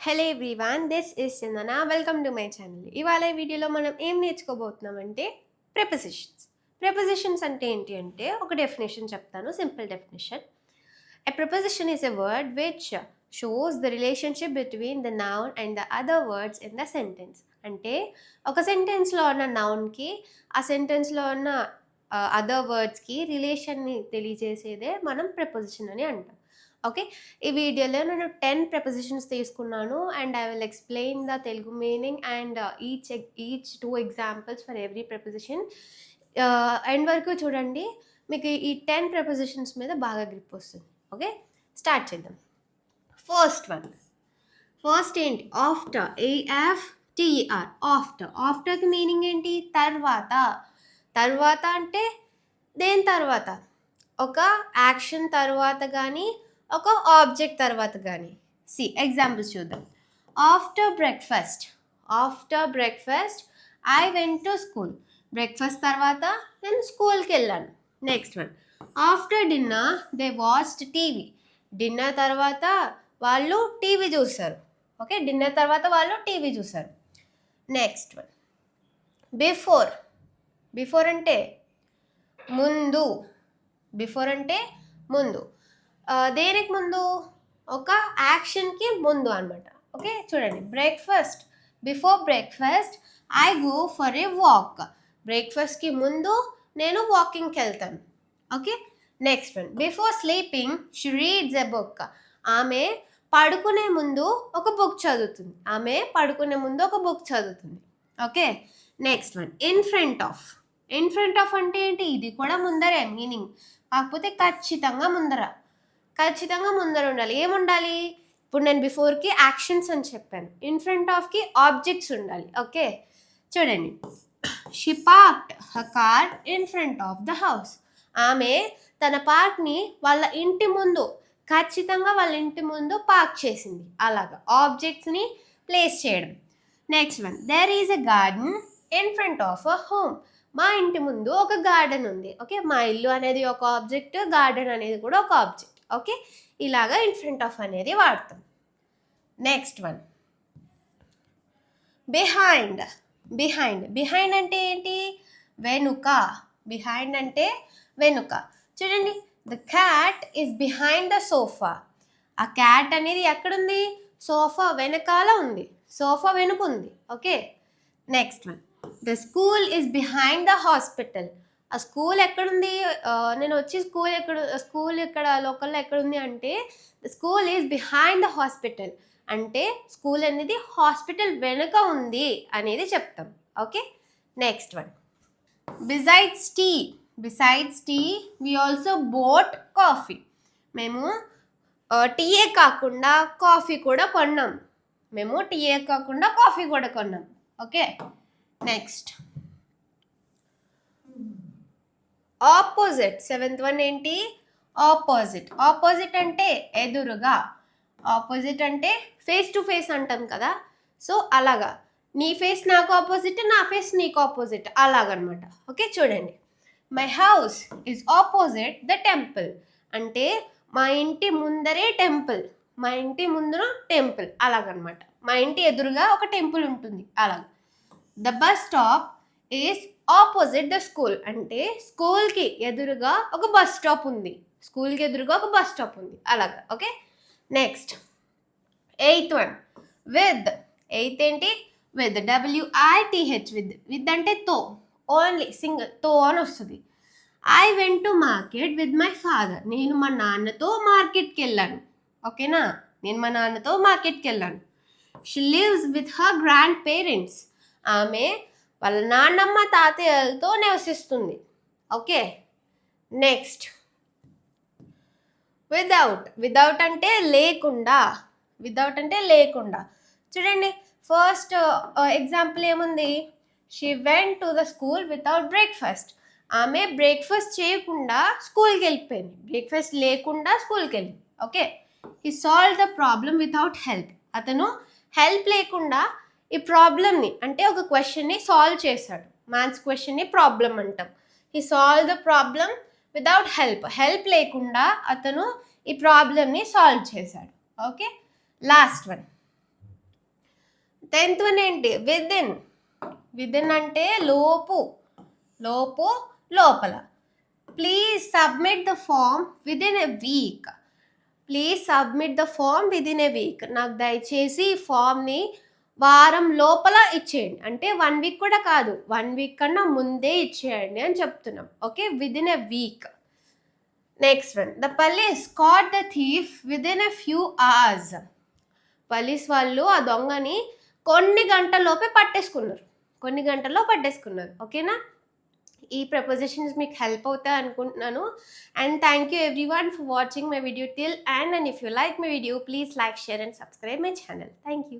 Hello everyone, this is Chandana. Welcome to my channel. ఇవాళ ఈ వీడియోలో మనం ఏం నేర్చుకోబోతున్నామంటే ప్రిపోజిషన్స్. ప్రిపోజిషన్స్ అంటే ఏంటి అంటే ఒక డెఫినేషన్ చెప్తాను, simple definition. A preposition is a word which shows the relationship between the noun and the other words in the sentence. అంటే ఒక సెంటెన్స్లో ఉన్న నౌన్కి ఆ సెంటెన్స్లో ఉన్న అదర్ వర్డ్స్కి రిలేషన్ని తెలియజేసేదే మనం ప్రిపోజిషన్ అని అంటాం. ఓకే, ఈ వీడియోలో నేను 10 ప్రిపోజిషన్స్ తీసుకున్నాను and I will explain the Telugu meaning and each 2 examples for every preposition. End వరకు చూడండి, మీకు ఈ 10 ప్రిపోజిషన్స్ మీద బాగా గ్రిప్ వస్తుంది. ఓకే, స్టార్ట్ చేద్దాం. ఫస్ట్ ఏంటి? ఆఫ్టర్. AFTER. ఆఫ్టర్కి మీనింగ్ ఏంటి? తర్వాత. తర్వాత అంటే దేని తర్వాత? ఒక యాక్షన్ తర్వాత కానీ ఒక ఆబ్జెక్ట్ తర్వాత కానీ. ఎగ్జాంపుల్స్ చూద్దాం. After breakfast I went to school. Breakfast తర్వాత నేను స్కూల్కి వెళ్ళాను. Next one. After dinner they watched TV. Dinner తర్వాత వాళ్ళు టీవీ చూస్తారు. ఓకే, డిన్నర్ తర్వాత వాళ్ళు టీవీ చూస్తారు. Next one. బిఫోర్ అంటే ముందు. దేనికి ముందు? ఒక యాక్షన్కి ముందు అనమాట. ఓకే, చూడండి. Before breakfast I go for a walk. బ్రేక్ఫాస్ట్కి ముందు నేను వాకింగ్కి వెళ్తాను. Okay, next one. Before sleeping she reads a book. ఆమె పడుకునే ముందు ఒక బుక్ చదువుతుంది. Okay, next one. In front of అంటే ఏంటి? ఇది కూడా ముందరే మీనింగ్, కాకపోతే ఖచ్చితంగా ముందర ఉండాలి. ఏముండాలి? ఇప్పుడు నేను బిఫోర్కి యాక్షన్స్ అని చెప్పాను, ఇన్ ఫ్రంట్ ఆఫ్కి ఆబ్జెక్ట్స్ ఉండాలి. ఓకే, చూడండి. She parked her car in front of the house. ఆమె తన పార్క్ని ఖచ్చితంగా వాళ్ళ ఇంటి ముందు పార్క్ చేసింది. అలాగా ఆబ్జెక్ట్స్ని ప్లేస్ చేయడం. Next one. There is a garden in front of a home. మా ఇంటి ముందు ఒక గార్డెన్ ఉంది. ఓకే, మా ఇల్లు అనేది ఒక ఆబ్జెక్ట్, గార్డెన్ అనేది కూడా ఒక ఆబ్జెక్ట్. ఓకే, ఇలాగా ఇన్ ఫ్రంట్ ఆఫ్ అనేది వాడతాం. Next one. బిహైండ్ అంటే ఏంటి? వెనుక. చూడండి, the cat is behind the sofa. ఆ క్యాట్ అనేది ఎక్కడుంది? సోఫా వెనకాల ఉంది, సోఫా వెనుక ఉంది. Okay, next one. The school is behind the hospital. ఆ స్కూల్ ఎక్కడుంది? నేను వచ్చి స్కూల్ ఇక్కడ లోకల్లో ఎక్కడుంది అంటే school is behind the hospital. అంటే స్కూల్ అనేది హాస్పిటల్ వెనుక ఉంది అనేది చెప్తాం. Okay, next one. Besides tea we also bought coffee. మేము టీయే కాకుండా కాఫీ కూడా కొన్నాం. Okay, next. Opposite. 7th one ఏంటి? ఆపోజిట్ అంటే ఎదురుగా. ఆపోజిట్ అంటే ఫేస్ టు ఫేస్ అంటాం కదా, సో అలాగా నీ ఫేస్ నాకు ఆపోజిట్, నా ఫేస్ నీకు ఆపోజిట్, అలాగనమాట. ఓకే, చూడండి. My house is opposite the temple. అంటే మా ఇంటి ముందరే టెంపుల్, అలాగనమాట. మా ఇంటి ఎదురుగా ఒక టెంపుల్ ఉంటుంది, అలాగ. The bus stop is opposite the school. అంటే స్కూల్కి ఎదురుగా ఒక బస్ స్టాప్ ఉంది, అలాగా. Okay, next. 8th one. With ఏంటి? విత్. WITH. విత్ అంటే తో, ఓన్లీ సింగిల్ తో అని వస్తుంది. I went to market with my father. నేను మా నాన్నతో మార్కెట్కి వెళ్ళాను. ఓకేనా, she lives with her grand parents. ఆమె వాళ్ళ నాన్నమ్మ తాతయ్యలతో నివసిస్తుంది. Okay, next. వితౌట్ అంటే లేకుండా. చూడండి, ఫస్ట్ ఎగ్జాంపుల్ ఏముంది? She went to the school without breakfast. ఆమె బ్రేక్ఫాస్ట్ చేయకుండా స్కూల్కి వెళ్ళింది. Okay, he solve the problem without help. అతను హెల్ప్ లేకుండా ఈ ప్రాబ్లమ్ని, అంటే ఒక క్వశ్చన్ని సాల్వ్ చేశాడు. మ్యాథ్స్ క్వశ్చన్ని ప్రాబ్లం అంటాం. He solve the problem without help లేకుండా అతను ఈ ప్రాబ్లమ్ని సాల్వ్ చేశాడు. Okay, last one. 10th one ఏంటి? విదిన్. విదిన్ అంటే లోపు, లోపు, లోపల. Please submit the form within a week. Please submit the form within a week. నాకు దయచేసి ఈ ఫామ్ని వారం లోపల ఇచ్చేయండి. అంటే 1 వీక్ కూడా కాదు, 1 వీక్ కన్నా ముందే ఇచ్చేయండి అని చెప్తున్నాం. Okay, within a week. Next one, the police caught the thief within a few hours. Police వాళ్ళు ఆ దొంగని కొన్ని గంటల్లోపే పట్టేసుకున్నారు, కొన్ని గంటల్లో పట్టేసుకున్నారు. ఓకేనా? ఈ ప్రపోజిషన్స్ మీకు హెల్ప్ అవుతాయి అనుకుంటున్నాను. And thank you everyone for watching my video till and if you like my video please like, share and subscribe my channel. Thank you.